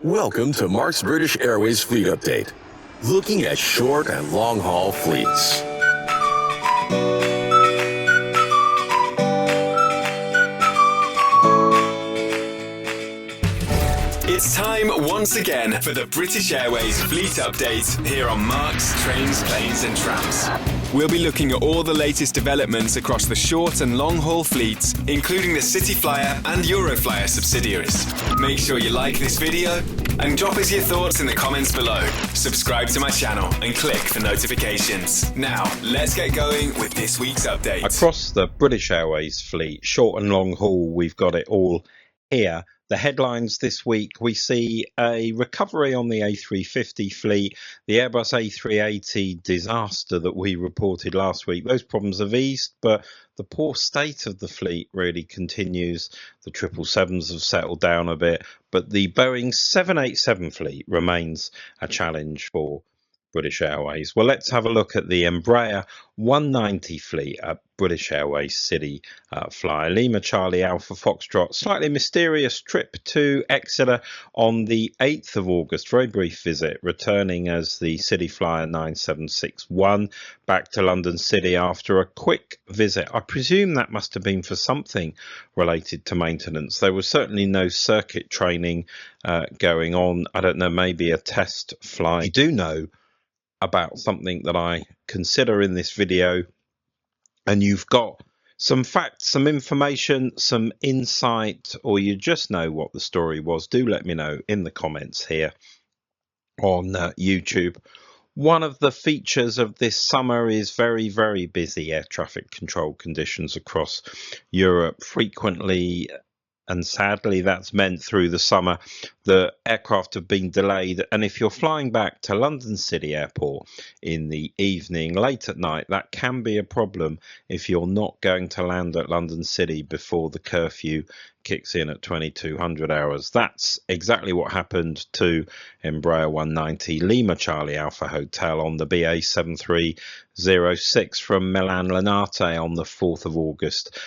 Welcome to Mark's British Airways Fleet Update, looking at short and long-haul fleets. It's time once again for the British Airways Fleet Update here on Mark's Trains, Planes and Trams. We'll be looking at all the latest developments across the short and long-haul fleets, including the CityFlyer and EuroFlyer subsidiaries. Make sure you like this video and drop us your thoughts in the comments below. Subscribe to my channel and click for notifications. Now, let's get going with this week's update. Across the British Airways fleet, short and long haul, we've got it all here. The headlines this week, we see a recovery on the A350 fleet, the Airbus A380 disaster that we reported last week. Those problems have eased, but the poor state of the fleet really continues. The 777s have settled down a bit, but the Boeing 787 fleet remains a challenge for British Airways. Well, let's have a look at the Embraer 190 fleet at British Airways CityFlyer. Lima Charlie Alpha Foxtrot, slightly mysterious trip to Exeter on the 8th of August. Very brief visit, returning as the CityFlyer 9761 back to London City after a quick visit. I presume that must have been for something related to maintenance. There was certainly no circuit training going on. I don't know, maybe a test flight. I do know about something that I consider in this video, and you've got some facts, some information, some insight, or you just know what the story was, do let me know in the comments here on YouTube. One of the features of this summer is very, very busy air traffic control conditions across Europe. Frequently, and sadly, that's meant through the summer the aircraft have been delayed. And if you're flying back to London City Airport in the evening, late at night, that can be a problem if you're not going to land at London City before the curfew kicks in at 2200 hours. That's exactly what happened to Embraer 190 Lima Charlie Alpha Hotel on the BA 7306 from Milan Linate on the 4th of August.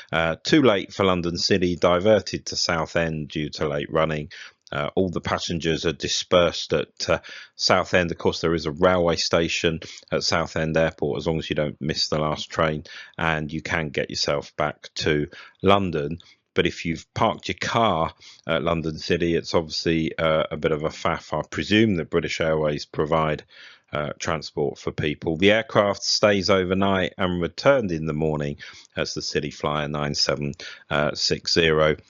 Too late for London City, diverted to Southend due to late running. All the passengers are dispersed at Southend. Of course, there is a railway station at Southend Airport as long as you don't miss the last train, and you can get yourself back to London. But if you've parked your car at London City, it's obviously a bit of a faff. I presume that British Airways provide transport for people. The aircraft stays overnight and returned in the morning as the CityFlyer 9760.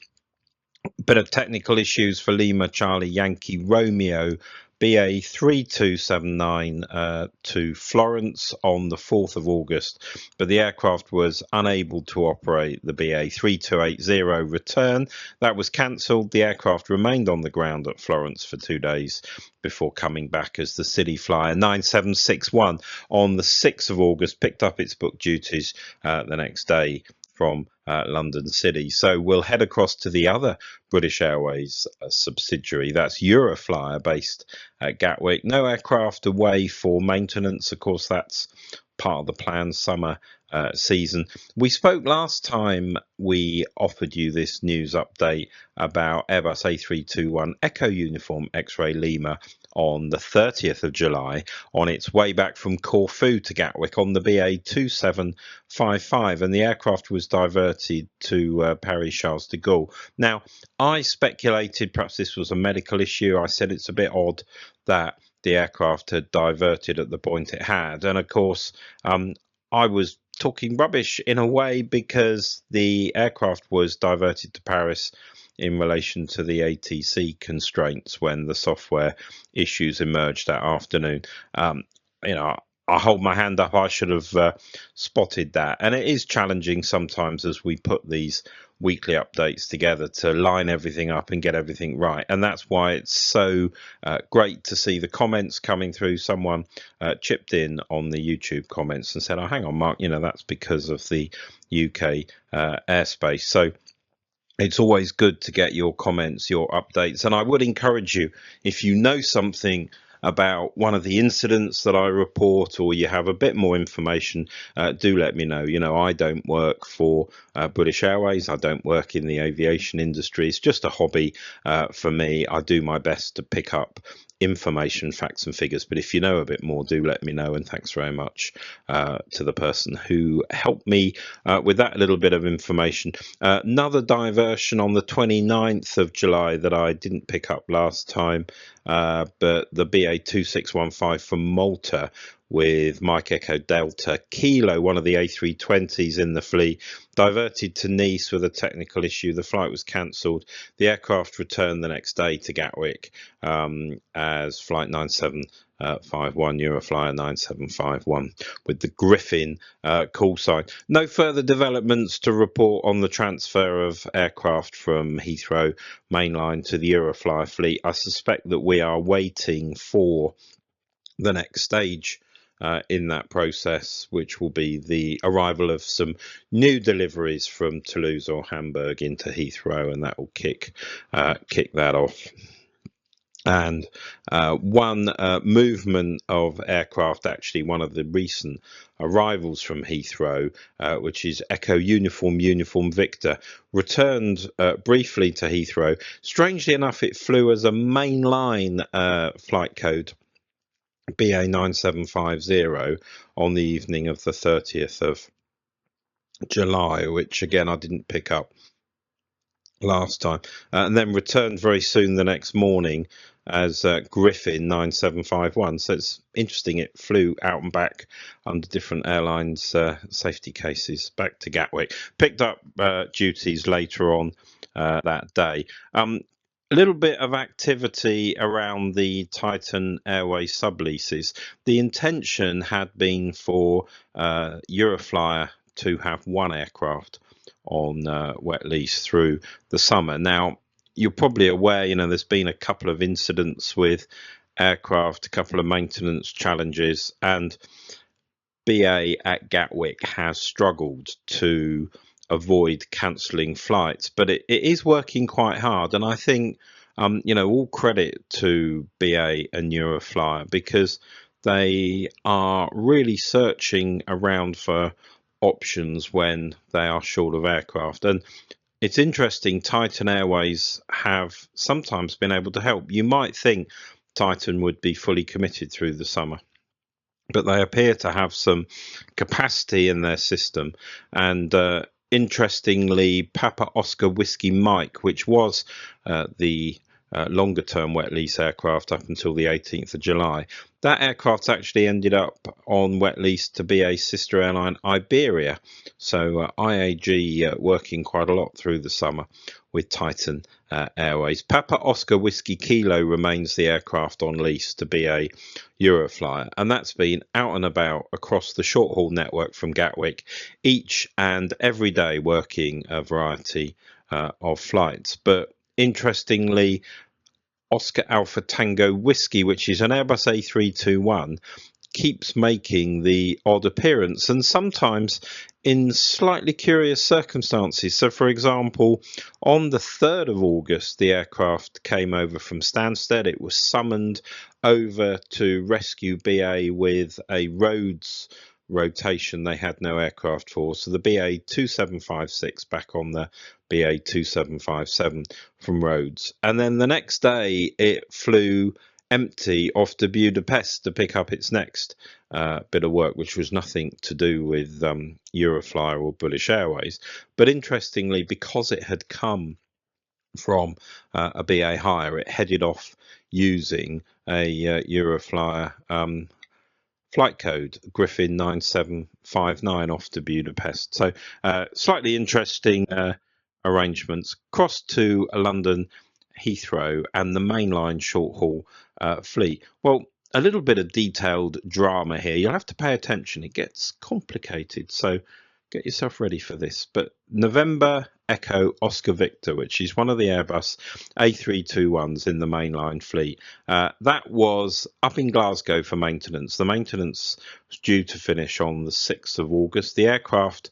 Bit of technical issues for Lima Charlie Yankee Romeo BA 3279 to Florence on the 4th of August, but the aircraft was unable to operate the BA 3280 return. That was cancelled. The aircraft remained on the ground at Florence for 2 days before coming back as the CityFlyer 9761 on the 6th of August picked up its booked duties the next day from London City. So we'll head across to the other British Airways subsidiary, that's EuroFlyer, based at Gatwick. No aircraft away for maintenance. Of course, that's part of the planned summer season. We spoke last time we offered you this news update about Airbus A321 Echo Uniform X-Ray Lima on the 30th of July on its way back from Corfu to Gatwick on the BA 2755, and the aircraft was diverted to Paris Charles de Gaulle. Now, I speculated perhaps this was a medical issue. I said it's a bit odd that the aircraft had diverted at the point it had, and of course I was talking rubbish in a way because the aircraft was diverted to Paris in relation to the ATC constraints when the software issues emerged that afternoon. I hold my hand up. I should have spotted that. And it is challenging sometimes as we put these weekly updates together to line everything up and get everything right. And that's why it's so great to see the comments coming through. Someone chipped in on the YouTube comments and said, oh, hang on, Mark, that's because of the UK airspace. So it's always good to get your comments, your updates. And I would encourage you, if you know something about one of the incidents that I report, or you have a bit more information, do let me know. You know, I don't work for British Airways. I don't work in the aviation industry. It's just a hobby for me. I do my best to pick up information, facts and figures, but if you know a bit more, do let me know. And thanks very much to the person who helped me with that little bit of information. Another diversion on the 29th of July that I didn't pick up last time, but the BA 2615 from Malta with Mike Echo Delta Kilo, one of the A320s in the fleet, diverted to Nice with a technical issue. The flight was cancelled. The aircraft returned the next day to Gatwick as Flight 9751, EuroFlyer 9751, with the Griffin call sign. No further developments to report on the transfer of aircraft from Heathrow Mainline to the EuroFlyer fleet. I suspect that we are waiting for the next stage in that process, which will be the arrival of some new deliveries from Toulouse or Hamburg into Heathrow, and that will kick that off. And one movement of aircraft, actually one of the recent arrivals from Heathrow, which is Echo Uniform Victor, returned briefly to Heathrow. Strangely enough, it flew as a mainline flight code, BA 9750, on the evening of the 30th of July, which again I didn't pick up last time, and then returned very soon the next morning as Griffin 9751. So it's interesting, it flew out and back under different airlines safety cases back to Gatwick, picked up duties later on that day. A little bit of activity around the Titan Airways subleases. The intention had been for EuroFlyer to have one aircraft on wet lease through the summer. Now, you're probably aware, you know, there's been a couple of incidents with aircraft, a couple of maintenance challenges, and BA at Gatwick has struggled to avoid cancelling flights, but it is working quite hard. And I think, you know, all credit to BA and EuroFlyer, because they are really searching around for options when they are short of aircraft. And it's interesting, Titan Airways have sometimes been able to help. You might think Titan would be fully committed through the summer, but they appear to have some capacity in their system. And interestingly, Papa Oscar Whiskey Mike, which was the longer term wet lease aircraft up until the 18th of July, that aircraft actually ended up on wet lease to BA's sister airline Iberia. So IAG working quite a lot through the summer with Titan Airways. Papa Oscar Whiskey Kilo remains the aircraft on lease to BA EuroFlyer, and that's been out and about across the short haul network from Gatwick each and every day, working a variety of flights. But interestingly, Oscar Alpha Tango Whiskey, which is an Airbus A321, keeps making the odd appearance, and sometimes in slightly curious circumstances. So, for example, on the 3rd of August, the aircraft came over from Stansted. It was summoned over to rescue BA with a Rhodes rotation they had no aircraft for. So the BA 2756 back on the BA 2757 from Rhodes. And then the next day it flew empty off to Budapest to pick up its next bit of work, which was nothing to do with EuroFlyer or British Airways. But interestingly, because it had come from a BA hire, it headed off using a EuroFlyer flight code Griffin 9759 off to Budapest. So slightly interesting arrangements. Crossed to London Heathrow and the mainline short haul fleet. Well, a little bit of detailed drama here. You'll have to pay attention. It gets complicated, so get yourself ready for this. But November Echo Oscar Victor, which is one of the Airbus A321s in the mainline fleet, that was up in Glasgow for maintenance. The maintenance was due to finish on the 6th of August. The aircraft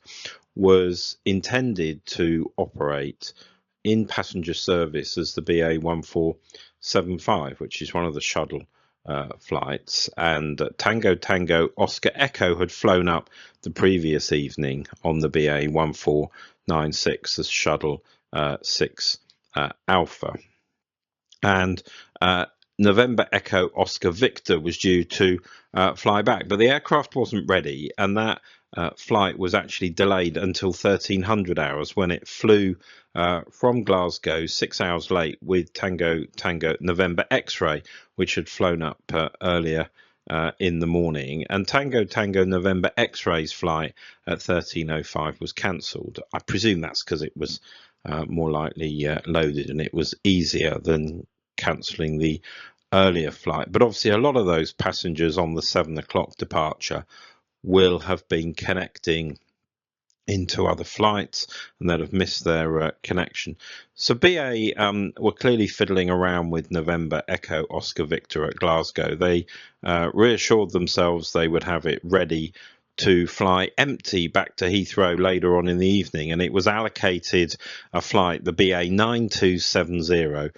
was intended to operate in passenger service as the BA 1475, which is one of the shuttle flights, and Tango Tango Oscar Echo had flown up the previous evening on the BA 1496 as Shuttle 6 Alpha, and November Echo Oscar Victor was due to fly back, but the aircraft wasn't ready, and that flight was actually delayed until 1300 hours when it flew from Glasgow 6 hours late with Tango Tango November X-Ray, which had flown up earlier in the morning, and Tango Tango November X-Ray's flight at 13:05 was cancelled. I presume that's because it was more likely loaded and it was easier than cancelling the earlier flight. But obviously a lot of those passengers on the 7 o'clock departure will have been connecting into other flights and they'll have missed their connection. So BA were clearly fiddling around with November Echo Oscar Victor at Glasgow. They reassured themselves they would have it ready to fly empty back to Heathrow later on in the evening, and it was allocated a flight, the BA 9270,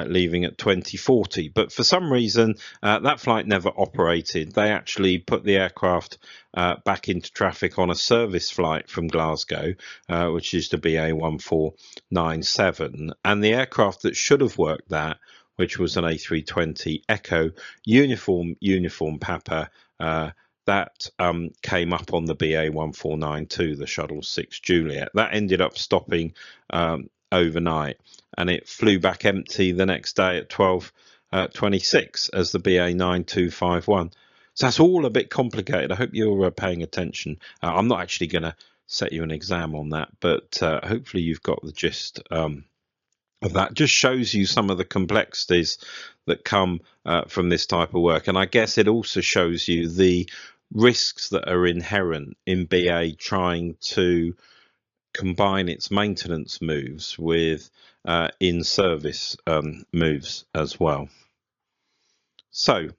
leaving at 2040. But for some reason, that flight never operated. They actually put the aircraft back into traffic on a service flight from Glasgow, which is the BA 1497, and the aircraft that should have worked that, which was an A320 Echo Uniform Papa, that came up on the BA 1492, the Shuttle 6 Juliet. That ended up stopping overnight, and it flew back empty the next day at 12:26 as the BA 9251. So that's all a bit complicated. I hope you're paying attention. I'm not actually going to set you an exam on that, but hopefully you've got the gist of that. Just shows you some of the complexities that come from this type of work, and I guess it also shows you the risks that are inherent in BA trying to combine its maintenance moves with in-service moves as well. So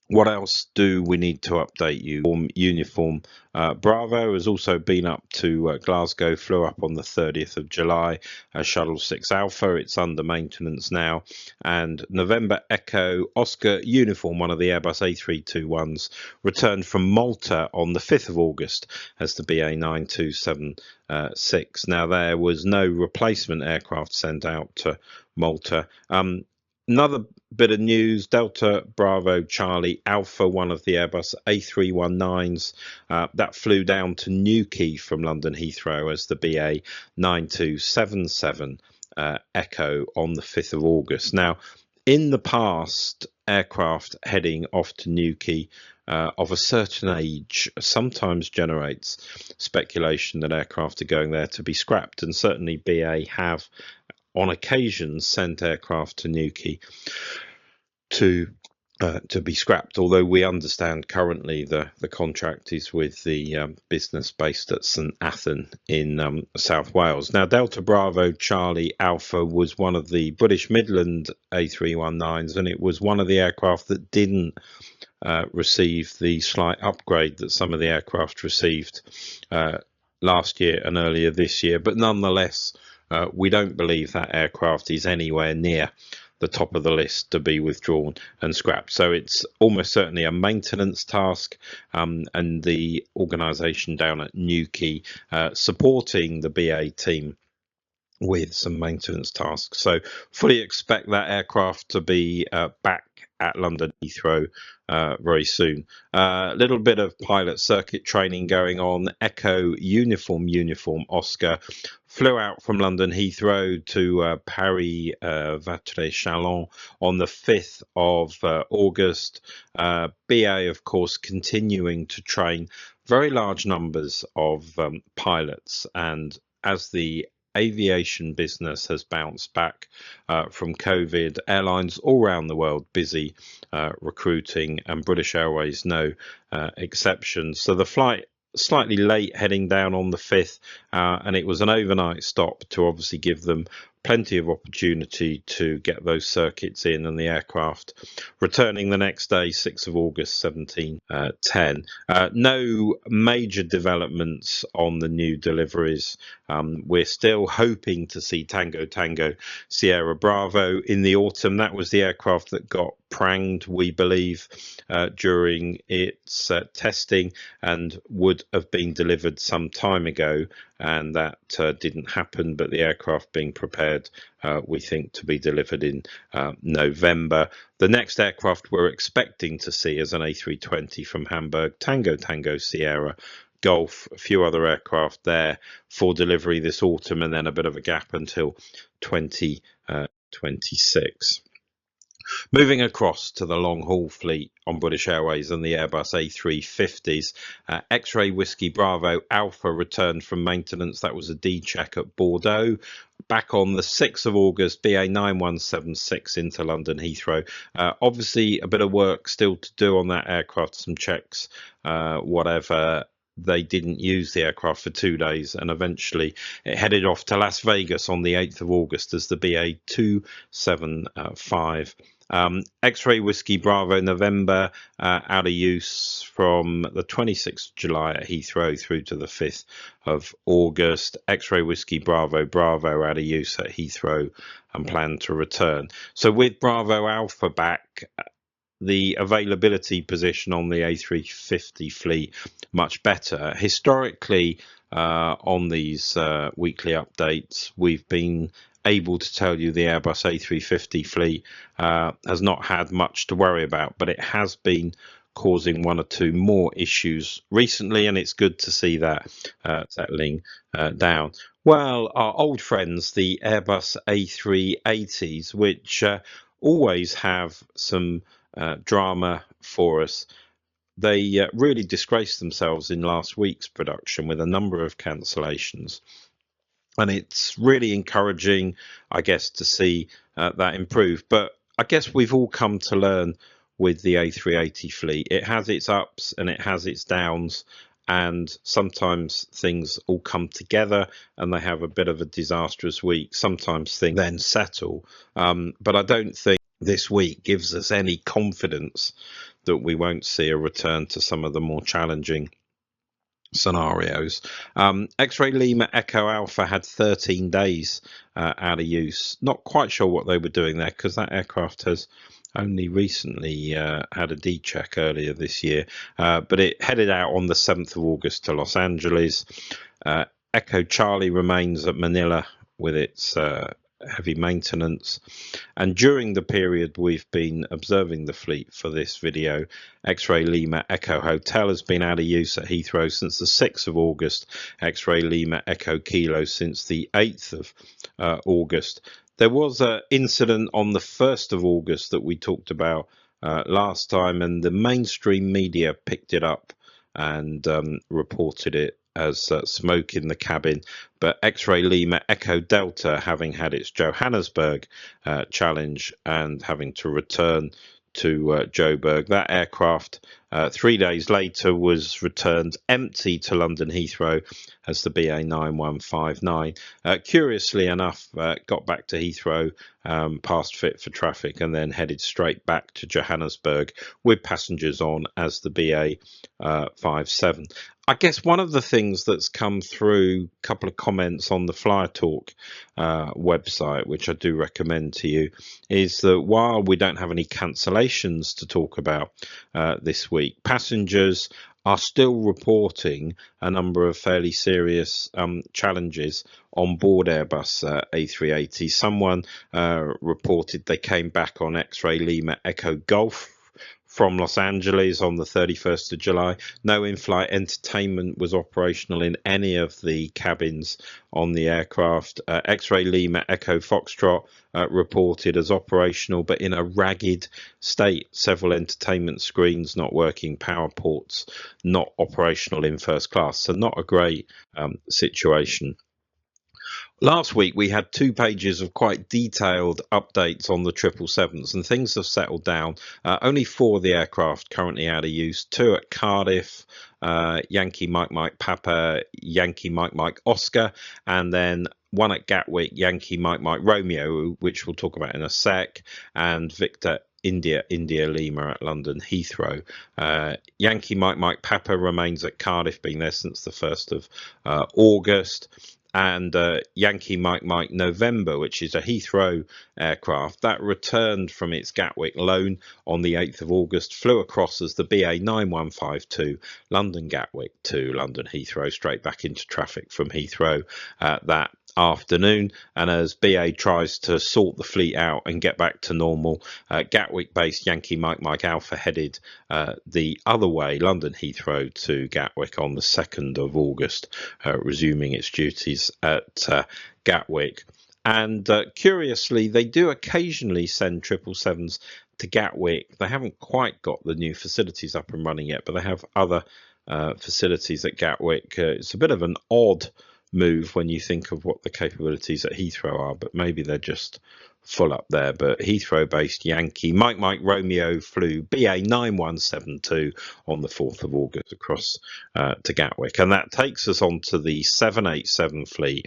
what else do we need to update you? Uniform Bravo has also been up to Glasgow, flew up on the 30th of July, Shuttle 6 Alpha. It's under maintenance now. And November Echo Oscar Uniform, one of the Airbus A321s, returned from Malta on the 5th of August as the BA 9276. Now, there was no replacement aircraft sent out to Malta. Another bit of news, Delta Bravo Charlie Alpha, one of the Airbus A319s, that flew down to Newquay from London Heathrow as the BA 9277 Echo on the 5th of August. Now, in the past, aircraft heading off to Newquay of a certain age sometimes generates speculation that aircraft are going there to be scrapped, and certainly BA have on occasion sent aircraft to Newquay to be scrapped, although we understand currently the contract is with the business based at St Athan in South Wales. Now, Delta Bravo Charlie Alpha was one of the British Midland A319s, and it was one of the aircraft that didn't receive the slight upgrade that some of the aircraft received last year and earlier this year, but nonetheless we don't believe that aircraft is anywhere near the top of the list to be withdrawn and scrapped. So it's almost certainly a maintenance task, and the organisation down at Newquay supporting the BA team with some maintenance tasks. So fully expect that aircraft to be back at London Heathrow very soon. A little bit of pilot circuit training going on. Echo Uniform Oscar flew out from London Heathrow to Paris Vatré-Chalon on the 5th of August. BA, of course, continuing to train very large numbers of pilots, and as the aviation business has bounced back from COVID, airlines all around the world busy recruiting, and British Airways no exception. So the flight slightly late heading down on the 5th, and it was an overnight stop to obviously give them plenty of opportunity to get those circuits in, and the aircraft returning the next day, 6th of August 17:10. No major developments on the new deliveries. We're still hoping to see Tango Tango Sierra Bravo in the autumn. That was the aircraft that got pranged, we believe, during its testing, and would have been delivered some time ago, and that didn't happen, but the aircraft being prepared, we think, to be delivered in November. The next aircraft we're expecting to see is an A320 from Hamburg, Tango Tango Sierra Golf, a few other aircraft there for delivery this autumn, and then a bit of a gap until 2026. Moving across to the long-haul fleet on British Airways and the Airbus A350s, X-Ray Whiskey Bravo Alpha returned from maintenance. That was a D check at Bordeaux. Back on the 6th of August, BA 9176 into London Heathrow. Obviously, a bit of work still to do on that aircraft, some checks, whatever. They didn't use the aircraft for 2 days, and eventually it headed off to Las Vegas on the 8th of August as the BA 275. X-Ray Whiskey Bravo November out of use from the 26th of July at Heathrow through to the 5th of August. X-Ray Whiskey Bravo Bravo out of use at Heathrow and plan to return. So with Bravo Alpha back, the availability position on the A350 fleet much better. Historically, on these weekly updates, we've been able to tell you the Airbus A350 fleet has not had much to worry about, but it has been causing one or two more issues recently, and it's good to see that settling down. Well, our old friends, the Airbus A380s, which always have some drama for us, they really disgraced themselves in last week's production with a number of cancellations. And it's really encouraging, I guess, to see that improve. But I guess we've all come to learn with the A380 fleet. It has its ups and it has its downs, and sometimes things all come together and they have a bit of a disastrous week. Sometimes things then settle. But I don't think this week gives us any confidence that we won't see a return to some of the more challenging scenarios. X-Ray Lima Echo Alpha had 13 days out of use. Not quite sure what they were doing there, because that aircraft has only recently had a D check earlier this year, but it headed out on the 7th of August to Los Angeles. Echo Charlie remains at Manila with its heavy maintenance, and during the period we've been observing the fleet for this video, X-Ray Lima Echo Hotel has been out of use at Heathrow since the 6th of August, X-Ray Lima Echo Kilo since the 8th of August. There was an incident on the 1st of August that we talked about last time, and the mainstream media picked it up and reported it as smoke in the cabin. But X-Ray Lima Echo Delta, having had its Johannesburg challenge and having to return to Joburg, that aircraft 3 days later was returned empty to London Heathrow as the BA 9159. Curiously enough, got back to Heathrow, passed fit for traffic, and then headed straight back to Johannesburg with passengers on as the BA 57. I guess one of the things that's come through, a couple of comments on the Flyer Talk website, which I do recommend to you, is that while we don't have any cancellations to talk about this week, passengers are still reporting a number of fairly serious challenges on board Airbus A380. Someone reported they came back on X-Ray Lima Echo Golf from Los Angeles on the 31st of July. No in-flight entertainment was operational in any of the cabins on the aircraft. X-Ray Lima Echo Foxtrot reported as operational, but in a ragged state. Several entertainment screens not working, power ports not operational in first class. So not a great situation. Last week, we had 2 pages of quite detailed updates on the 777s, and things have settled down. Only 4 of the aircraft currently out of use, 2 at Cardiff, Yankee Mike Mike Papa, Yankee Mike Mike Oscar, and then 1 at Gatwick, Yankee Mike Mike Romeo, which we'll talk about in a sec, and Victor India Lima at London Heathrow. Yankee Mike Mike Papa remains at Cardiff, been there since the 1st of August. and Yankee Mike Mike November, which is a Heathrow aircraft, that returned from its Gatwick loan on the 8th of August, flew across as the BA 9152 London Gatwick to London Heathrow, straight back into traffic from Heathrow that afternoon. And as BA tries to sort the fleet out and get back to normal, Gatwick-based Yankee Mike Mike Alpha headed the other way, London Heathrow to Gatwick on the 2nd of August, resuming its duties at Gatwick. And curiously, they do occasionally send 777s to Gatwick. They haven't quite got the new facilities up and running yet, but they have other facilities at Gatwick. It's a bit of an odd move when you think of what the capabilities at Heathrow are, but maybe they're just full up there. But Heathrow-based Yankee Mike Mike Romeo flew BA 9172 on the 4th of August across to Gatwick, and that takes us on to the 787 fleet.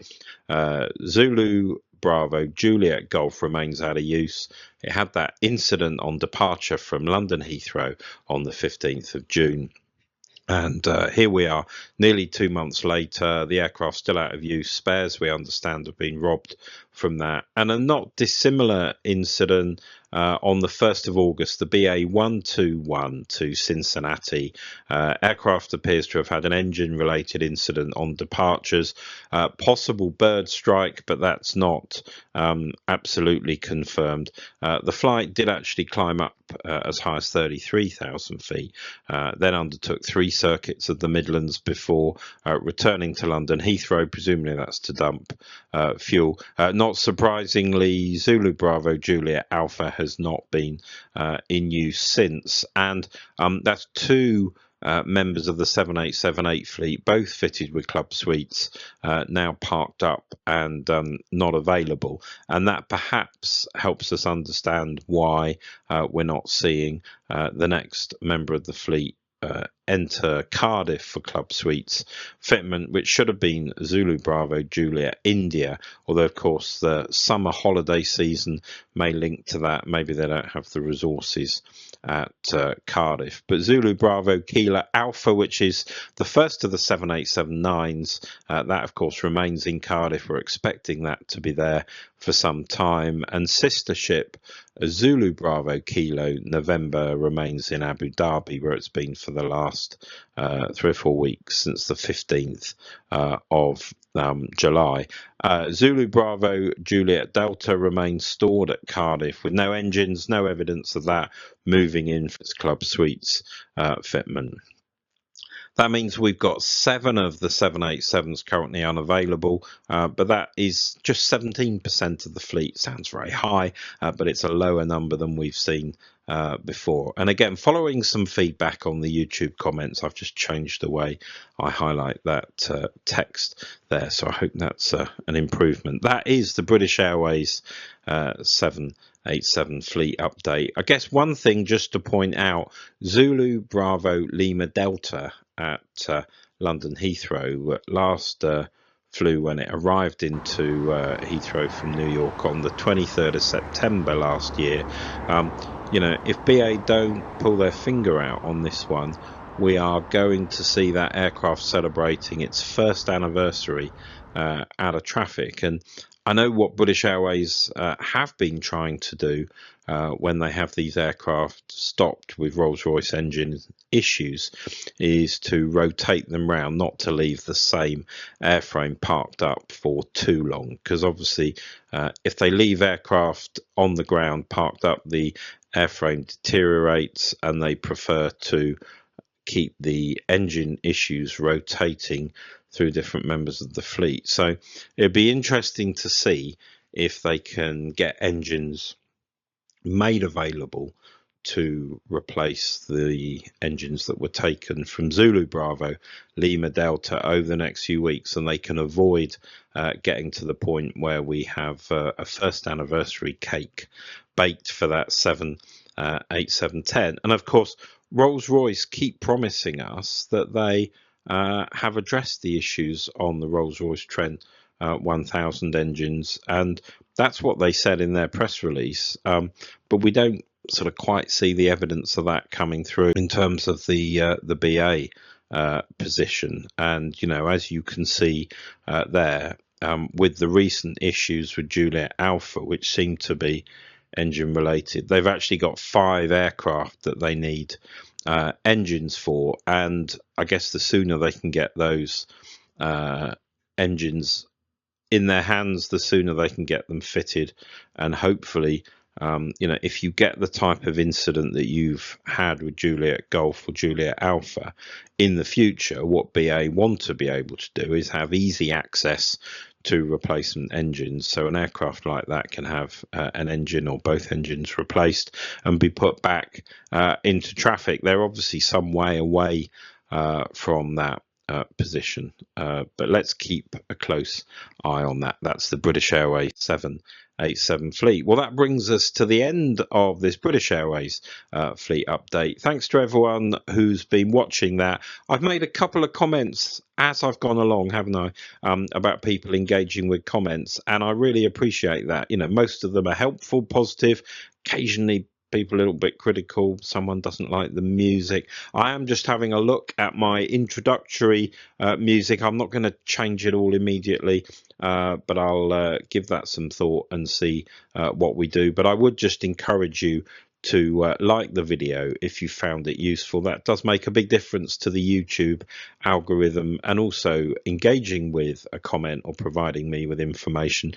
Zulu Bravo Juliet Golf remains out of use. It had that incident on departure from London Heathrow on the 15th of June. And here we are, nearly 2 months later. The aircraft still out of use. Spares, we understand, have been robbed from that. And a not dissimilar incident on the 1st of August, the BA 121 to Cincinnati. Aircraft appears to have had an engine-related incident on departures. Possible bird strike, but that's not absolutely confirmed. The flight did actually climb up as high as 33,000 feet, then undertook 3 circuits of the Midlands before returning to London Heathrow. Presumably that's to dump fuel. Not surprisingly, Zulu Bravo Juliet Alpha has not been in use since, and that's 2 members of the 7878 fleet, both fitted with club suites, now parked up and not available. And that perhaps helps us understand why we're not seeing the next member of the fleet enter Cardiff for club suites fitment, which should have been Zulu Bravo Juliet India, although of course the summer holiday season may link to that. Maybe they don't have the resources at Cardiff. But Zulu Bravo Kilo Alpha, which is the first of the 787-9s, that of course remains in Cardiff. We're expecting that to be there for some time. And sister ship Zulu Bravo Kilo November remains in Abu Dhabi, where it's been for the last 3 or 4 weeks, since the 15th of July. Zulu Bravo Juliet Delta remains stored at Cardiff with no engines, no evidence of that moving in for its club suites fitment. That means we've got 7 of the 787s currently unavailable, but that is just 17% of the fleet. Sounds very high, but it's a lower number than we've seen before. And again, following some feedback on the YouTube comments, I've just changed the way I highlight that text there, so I hope that's an improvement. That is the British Airways 787 fleet update. I guess one thing just to point out, Zulu Bravo Lima Delta at London Heathrow last flew when it arrived into Heathrow from New York on the 23rd of September last year. You know, if BA don't pull their finger out on this one, we are going to see that aircraft celebrating its first anniversary out of traffic. And I know what British Airways have been trying to do when they have these aircraft stopped with Rolls-Royce engine issues is to rotate them round, not to leave the same airframe parked up for too long, because obviously if they leave aircraft on the ground parked up, the airframe deteriorates, and they prefer to keep the engine issues rotating through different members of the fleet. So it'd be interesting to see if they can get engines made available to replace the engines that were taken from Zulu Bravo Lima Delta over the next few weeks, and they can avoid getting to the point where we have a first anniversary cake baked for that 787-10. And of course, Rolls-Royce keep promising us that they have addressed the issues on the Rolls-Royce Trent 1000 engines, and that's what they said in their press release, but we don't sort of quite see the evidence of that coming through in terms of the BA position. And you know, as you can see there, with the recent issues with Juliet Alpha, which seem to be engine related. They've actually got 5 aircraft that they need engines for, and I guess the sooner they can get those engines in their hands, the sooner they can get them fitted. And hopefully, if you get the type of incident that you've had with Juliet Golf or Juliet Alpha in the future, what BA want to be able to do is have easy access to replacement engines. So an aircraft like that can have an engine or both engines replaced and be put back into traffic. They're obviously some way away from that position, but let's keep a close eye on that. That's the British Airways 787 fleet. Well, that brings us to the end of this British Airways fleet update. Thanks to everyone who's been watching that. I've made a couple of comments as I've gone along, haven't I, about people engaging with comments, and I really appreciate that. Most of them are helpful, positive, occasionally people a little bit critical. Someone doesn't like the music. I am just having a look at my introductory music. I'm not going to change it all immediately, but I'll give that some thought and see what we do. But I would just encourage you to like the video if you found it useful. That does make a big difference to the YouTube algorithm, and also engaging with a comment or providing me with information.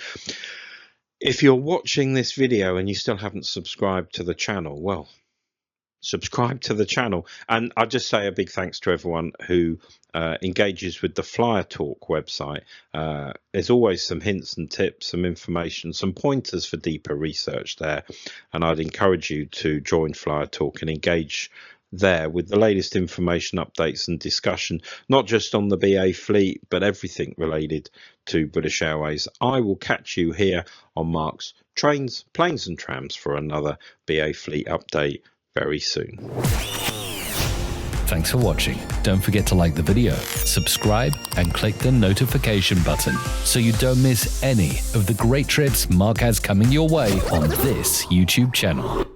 If you're watching this video and you still haven't subscribed to the channel, well, subscribe to the channel. And I'll just say a big thanks to everyone who engages with the Flyer Talk website. There's always some hints and tips, some information, some pointers for deeper research there. And I'd encourage you to join Flyer Talk and engage there with the latest information, updates and discussion, not just on the BA fleet, but everything related to British Airways. I will catch you here on Mark's Trains, Planes and Trams for another BA fleet update very soon. Thanks for watching. Don't forget to like the video, subscribe and click the notification button so you don't miss any of the great trips Mark has coming your way on this YouTube channel.